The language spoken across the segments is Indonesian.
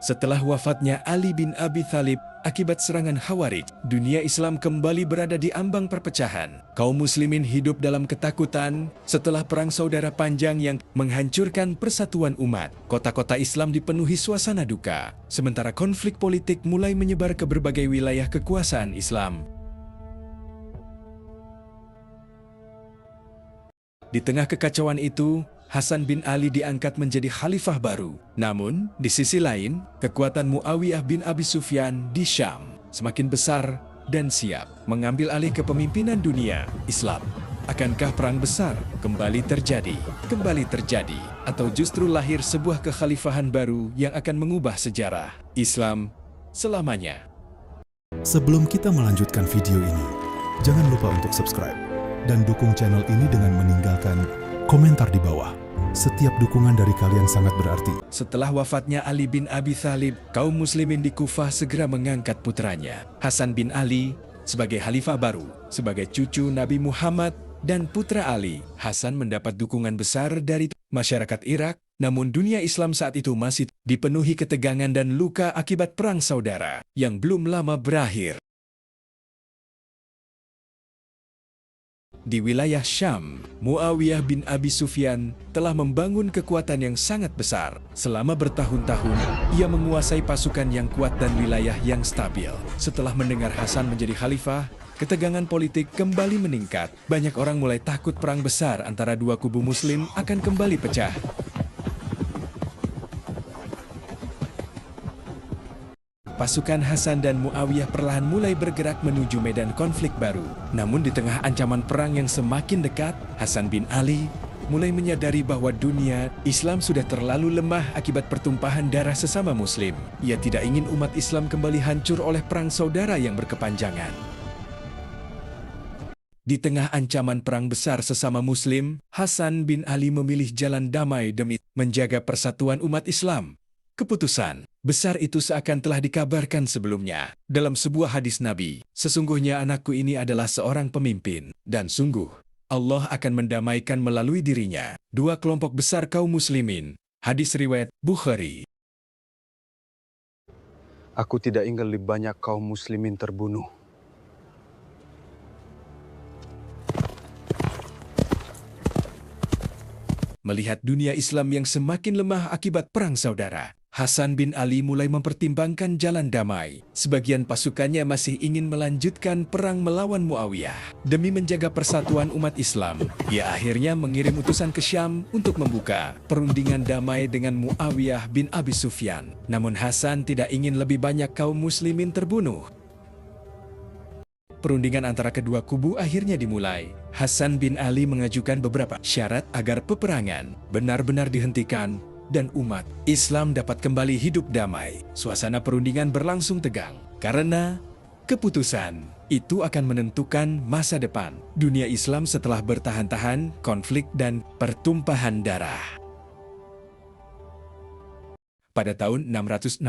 Setelah wafatnya Ali bin Abi Thalib akibat serangan Khawarij, dunia Islam kembali berada di ambang perpecahan. Kaum muslimin hidup dalam ketakutan setelah perang saudara panjang yang menghancurkan persatuan umat. Kota-kota Islam dipenuhi suasana duka, sementara konflik politik mulai menyebar ke berbagai wilayah kekuasaan Islam. Di tengah kekacauan itu, Hasan bin Ali diangkat menjadi khalifah baru. Namun, di sisi lain, kekuatan Muawiyah bin Abi Sufyan di Syam semakin besar dan siap mengambil alih kepemimpinan dunia Islam. Akankah perang besar kembali terjadi? Atau justru lahir sebuah kekhalifahan baru yang akan mengubah sejarah Islam selamanya? Sebelum kita melanjutkan video ini, jangan lupa untuk subscribe dan dukung channel ini dengan meninggalkan komentar di bawah. Setiap dukungan dari kalian sangat berarti. Setelah wafatnya Ali bin Abi Thalib, kaum muslimin di Kufah segera mengangkat putranya, Hasan bin Ali, sebagai khalifah baru. Sebagai cucu Nabi Muhammad dan putra Ali, Hasan mendapat dukungan besar dari masyarakat Irak. Namun dunia Islam saat itu masih dipenuhi ketegangan dan luka akibat perang saudara yang belum lama berakhir. Di wilayah Syam, Muawiyah bin Abi Sufyan telah membangun kekuatan yang sangat besar. Selama bertahun-tahun, ia menguasai pasukan yang kuat dan wilayah yang stabil. Setelah mendengar Hasan menjadi khalifah, ketegangan politik kembali meningkat. Banyak orang mulai takut perang besar antara dua kubu muslim akan kembali pecah. Pasukan Hasan dan Muawiyah perlahan mulai bergerak menuju medan konflik baru. Namun di tengah ancaman perang yang semakin dekat, Hasan bin Ali mulai menyadari bahwa dunia Islam sudah terlalu lemah akibat pertumpahan darah sesama muslim. Ia tidak ingin umat Islam kembali hancur oleh perang saudara yang berkepanjangan. Di tengah ancaman perang besar sesama muslim, Hasan bin Ali memilih jalan damai demi menjaga persatuan umat Islam. Keputusan besar itu seakan telah dikabarkan sebelumnya dalam sebuah hadis Nabi. Sesungguhnya anakku ini adalah seorang pemimpin, dan sungguh Allah akan mendamaikan melalui dirinya dua kelompok besar kaum muslimin. Hadis riwayat Bukhari. Aku tidak ingin lebih banyak kaum muslimin terbunuh. Melihat dunia Islam yang semakin lemah akibat perang saudara, Hasan bin Ali mulai mempertimbangkan jalan damai. Sebagian pasukannya masih ingin melanjutkan perang melawan Muawiyah. Demi menjaga persatuan umat Islam, ia akhirnya mengirim utusan ke Syam untuk membuka perundingan damai dengan Muawiyah bin Abi Sufyan. Namun Hasan tidak ingin lebih banyak kaum muslimin terbunuh. Perundingan antara kedua kubu akhirnya dimulai. Hasan bin Ali mengajukan beberapa syarat agar peperangan benar-benar dihentikan dan umat Islam dapat kembali hidup damai. Suasana perundingan berlangsung tegang karena keputusan itu akan menentukan masa depan dunia Islam setelah bertahan-tahan konflik dan pertumpahan darah. Pada tahun 661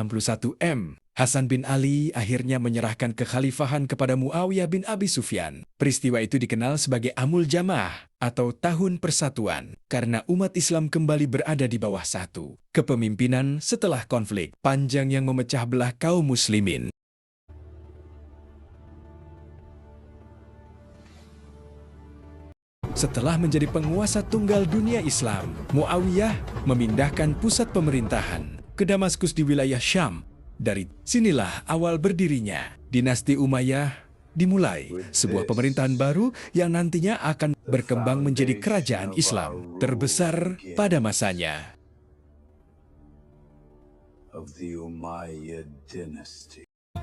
Hasan bin Ali akhirnya menyerahkan kekhalifahan kepada Muawiyah bin Abi Sufyan. Peristiwa itu dikenal sebagai Amul Jama'ah atau Tahun Persatuan, karena umat Islam kembali berada di bawah satu kepemimpinan setelah konflik panjang yang memecah belah kaum muslimin. Setelah menjadi penguasa tunggal dunia Islam, Muawiyah memindahkan pusat pemerintahan ke Damaskus di wilayah Syam. Dari sinilah awal berdirinya dinasti Umayyah dimulai, sebuah pemerintahan baru yang nantinya akan berkembang menjadi kerajaan Islam terbesar pada masanya.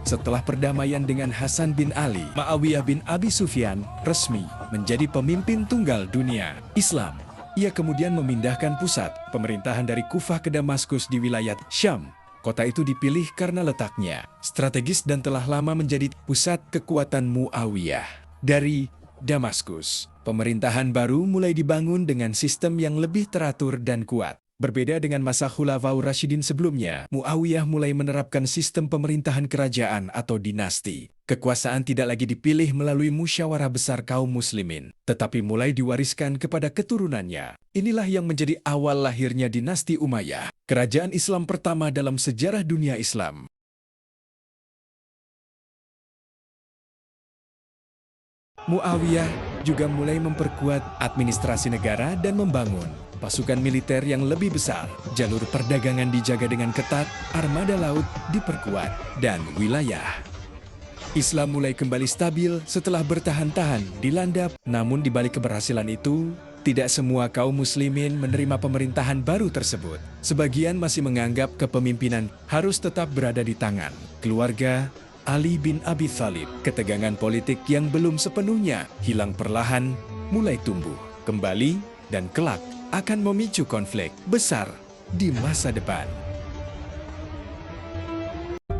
Setelah perdamaian dengan Hasan bin Ali, Muawiyah bin Abi Sufyan resmi menjadi pemimpin tunggal dunia Islam. Ia kemudian memindahkan pusat pemerintahan dari Kufah ke Damaskus di wilayah Syam. Kota itu dipilih karena letaknya strategis dan telah lama menjadi pusat kekuatan Muawiyah. Dari Damaskus, pemerintahan baru mulai dibangun dengan sistem yang lebih teratur dan kuat. Berbeda dengan masa Khulafaur Rasyidin sebelumnya, Muawiyah mulai menerapkan sistem pemerintahan kerajaan atau dinasti. Kekuasaan tidak lagi dipilih melalui musyawarah besar kaum muslimin, tetapi mulai diwariskan kepada keturunannya. Inilah yang menjadi awal lahirnya dinasti Umayyah, kerajaan Islam pertama dalam sejarah dunia Islam. Muawiyah juga mulai memperkuat administrasi negara dan membangun pasukan militer yang lebih besar. Jalur perdagangan dijaga dengan ketat, armada laut diperkuat, dan wilayah Islam mulai kembali stabil setelah bertahan-tahan dilanda. Namun di balik keberhasilan itu, tidak semua kaum muslimin menerima pemerintahan baru tersebut. Sebagian masih menganggap kepemimpinan harus tetap berada di tangan keluarga Ali bin Abi Thalib. Ketegangan politik yang belum sepenuhnya hilang perlahan mulai tumbuh kembali dan kelak akan memicu konflik besar di masa depan.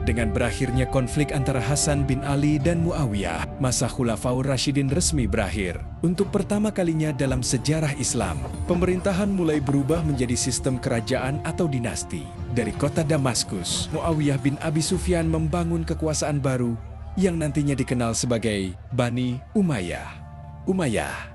Dengan berakhirnya konflik antara Hasan bin Ali dan Muawiyah, masa Khulafaur Rasyidin resmi berakhir. Untuk pertama kalinya dalam sejarah Islam, pemerintahan mulai berubah menjadi sistem kerajaan atau dinasti. Dari kota Damaskus, Muawiyah bin Abi Sufyan membangun kekuasaan baru yang nantinya dikenal sebagai Bani Umayyah.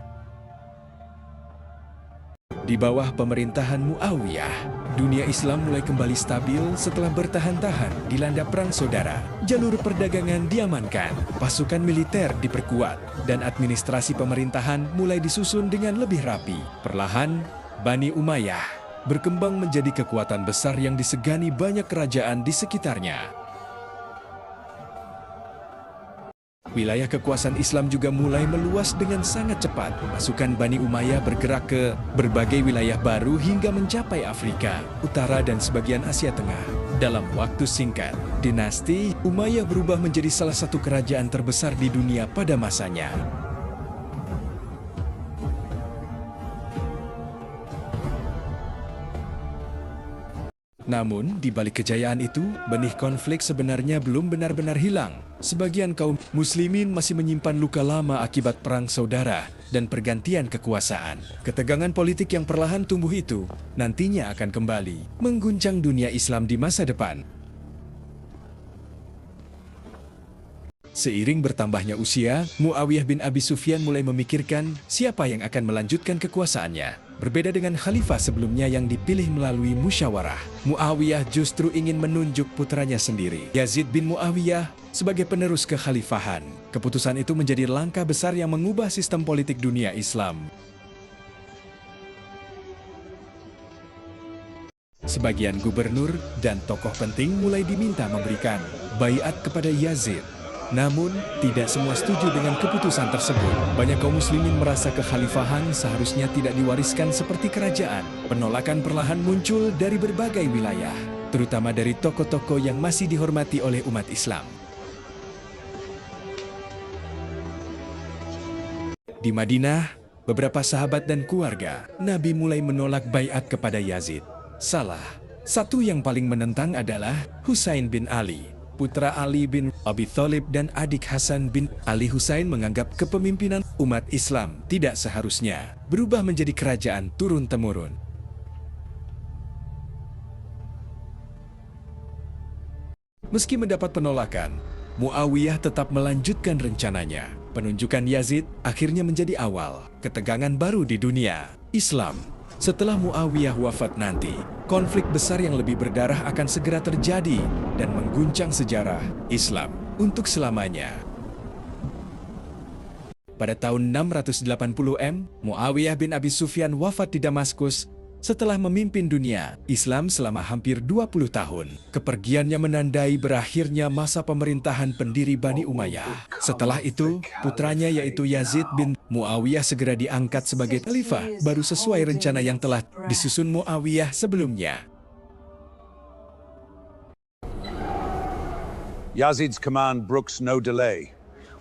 Di bawah pemerintahan Muawiyah, dunia Islam mulai kembali stabil setelah bertahan-tahan dilanda perang saudara. Jalur perdagangan diamankan, pasukan militer diperkuat, dan administrasi pemerintahan mulai disusun dengan lebih rapi. Perlahan, Bani Umayyah berkembang menjadi kekuatan besar yang disegani banyak kerajaan di sekitarnya. Wilayah kekuasaan Islam juga mulai meluas dengan sangat cepat. Pasukan Bani Umayyah bergerak ke berbagai wilayah baru hingga mencapai Afrika, Utara, dan sebagian Asia Tengah. Dalam waktu singkat, dinasti Umayyah berubah menjadi salah satu kerajaan terbesar di dunia pada masanya. Namun, di balik kejayaan itu, benih konflik sebenarnya belum benar-benar hilang. Sebagian kaum muslimin masih menyimpan luka lama akibat perang saudara dan pergantian kekuasaan. Ketegangan politik yang perlahan tumbuh itu nantinya akan kembali mengguncang dunia Islam di masa depan. Seiring bertambahnya usia, Muawiyah bin Abi Sufyan mulai memikirkan siapa yang akan melanjutkan kekuasaannya. Berbeda dengan khalifah sebelumnya yang dipilih melalui musyawarah, Muawiyah justru ingin menunjuk putranya sendiri, Yazid bin Muawiyah, sebagai penerus kekhalifahan. Keputusan itu menjadi langkah besar yang mengubah sistem politik dunia Islam. Sebagian gubernur dan tokoh penting mulai diminta memberikan baiat kepada Yazid. Namun, tidak semua setuju dengan keputusan tersebut. Banyak kaum muslimin merasa kekhalifahan seharusnya tidak diwariskan seperti kerajaan. Penolakan perlahan muncul dari berbagai wilayah, terutama dari tokoh-tokoh yang masih dihormati oleh umat Islam. Di Madinah, beberapa sahabat dan keluarga Nabi mulai menolak baiat kepada Yazid. Salah satu yang paling menentang adalah Husain bin Ali, putra Ali bin Abi Thalib dan adik Hasan bin Ali. Husain menganggap kepemimpinan umat Islam tidak seharusnya berubah menjadi kerajaan turun-temurun. Meski mendapat penolakan, Muawiyah tetap melanjutkan rencananya. Penunjukan Yazid akhirnya menjadi awal ketegangan baru di dunia Islam. Setelah Muawiyah wafat nanti, konflik besar yang lebih berdarah akan segera terjadi dan mengguncang sejarah Islam untuk selamanya. Pada tahun 680 Muawiyah bin Abi Sufyan wafat di Damaskus setelah memimpin dunia Islam selama hampir 20 tahun. Kepergiannya menandai berakhirnya masa pemerintahan pendiri Bani Umayyah. Setelah itu, putranya yaitu Yazid bin Muawiyah segera diangkat sebagai khalifah, baru sesuai rencana yang telah disusun Muawiyah sebelumnya. Yazid's command brooks no delay.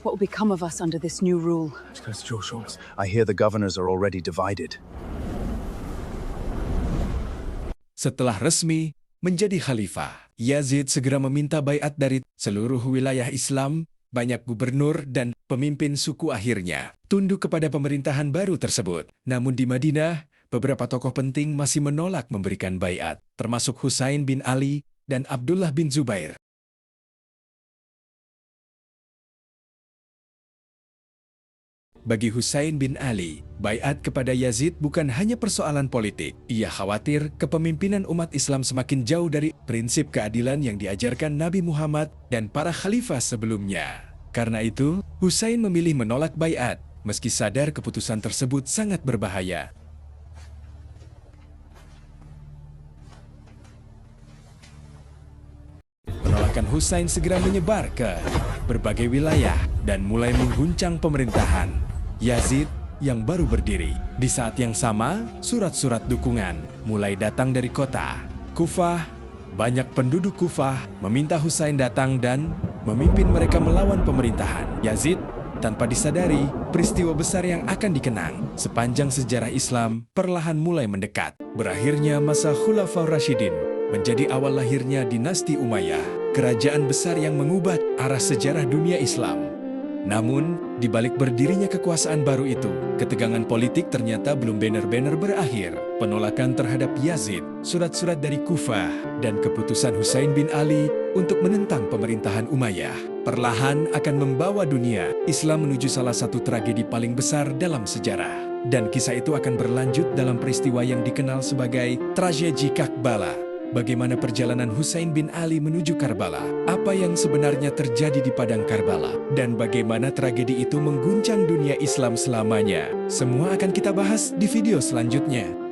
What will become of us under this new rule? I hear the governors are already divided. Setelah resmi menjadi khalifah, Yazid segera meminta baiat dari seluruh wilayah Islam. Banyak gubernur dan pemimpin suku akhirnya tunduk kepada pemerintahan baru tersebut. Namun di Madinah, beberapa tokoh penting masih menolak memberikan baiat, termasuk Husain bin Ali dan Abdullah bin Zubair. Bagi Husain bin Ali, baiat kepada Yazid bukan hanya persoalan politik. Ia khawatir kepemimpinan umat Islam semakin jauh dari prinsip keadilan yang diajarkan Nabi Muhammad dan para khalifah sebelumnya. Karena itu, Husain memilih menolak baiat, meski sadar keputusan tersebut sangat berbahaya. Penolakan Husain segera menyebar ke berbagai wilayah dan mulai mengguncang pemerintahan Yazid yang baru berdiri. Di saat yang sama, surat-surat dukungan mulai datang dari kota Kufah. Banyak penduduk Kufah meminta Husain datang dan memimpin mereka melawan pemerintahan Yazid. Tanpa disadari, peristiwa besar yang akan dikenang sepanjang sejarah Islam perlahan mulai mendekat. Berakhirnya masa Khulafaur Rasyidin menjadi awal lahirnya dinasti Umayyah, kerajaan besar yang mengubah arah sejarah dunia Islam. Namun, di balik berdirinya kekuasaan baru itu, ketegangan politik ternyata belum benar-benar berakhir. Penolakan terhadap Yazid, surat-surat dari Kufah, dan keputusan Husain bin Ali untuk menentang pemerintahan Umayyah perlahan akan membawa dunia Islam menuju salah satu tragedi paling besar dalam sejarah. Dan kisah itu akan berlanjut dalam peristiwa yang dikenal sebagai tragedi Karbala. Bagaimana perjalanan Husain bin Ali menuju Karbala? Apa yang sebenarnya terjadi di padang Karbala? Dan bagaimana tragedi itu mengguncang dunia Islam selamanya? Semua akan kita bahas di video selanjutnya.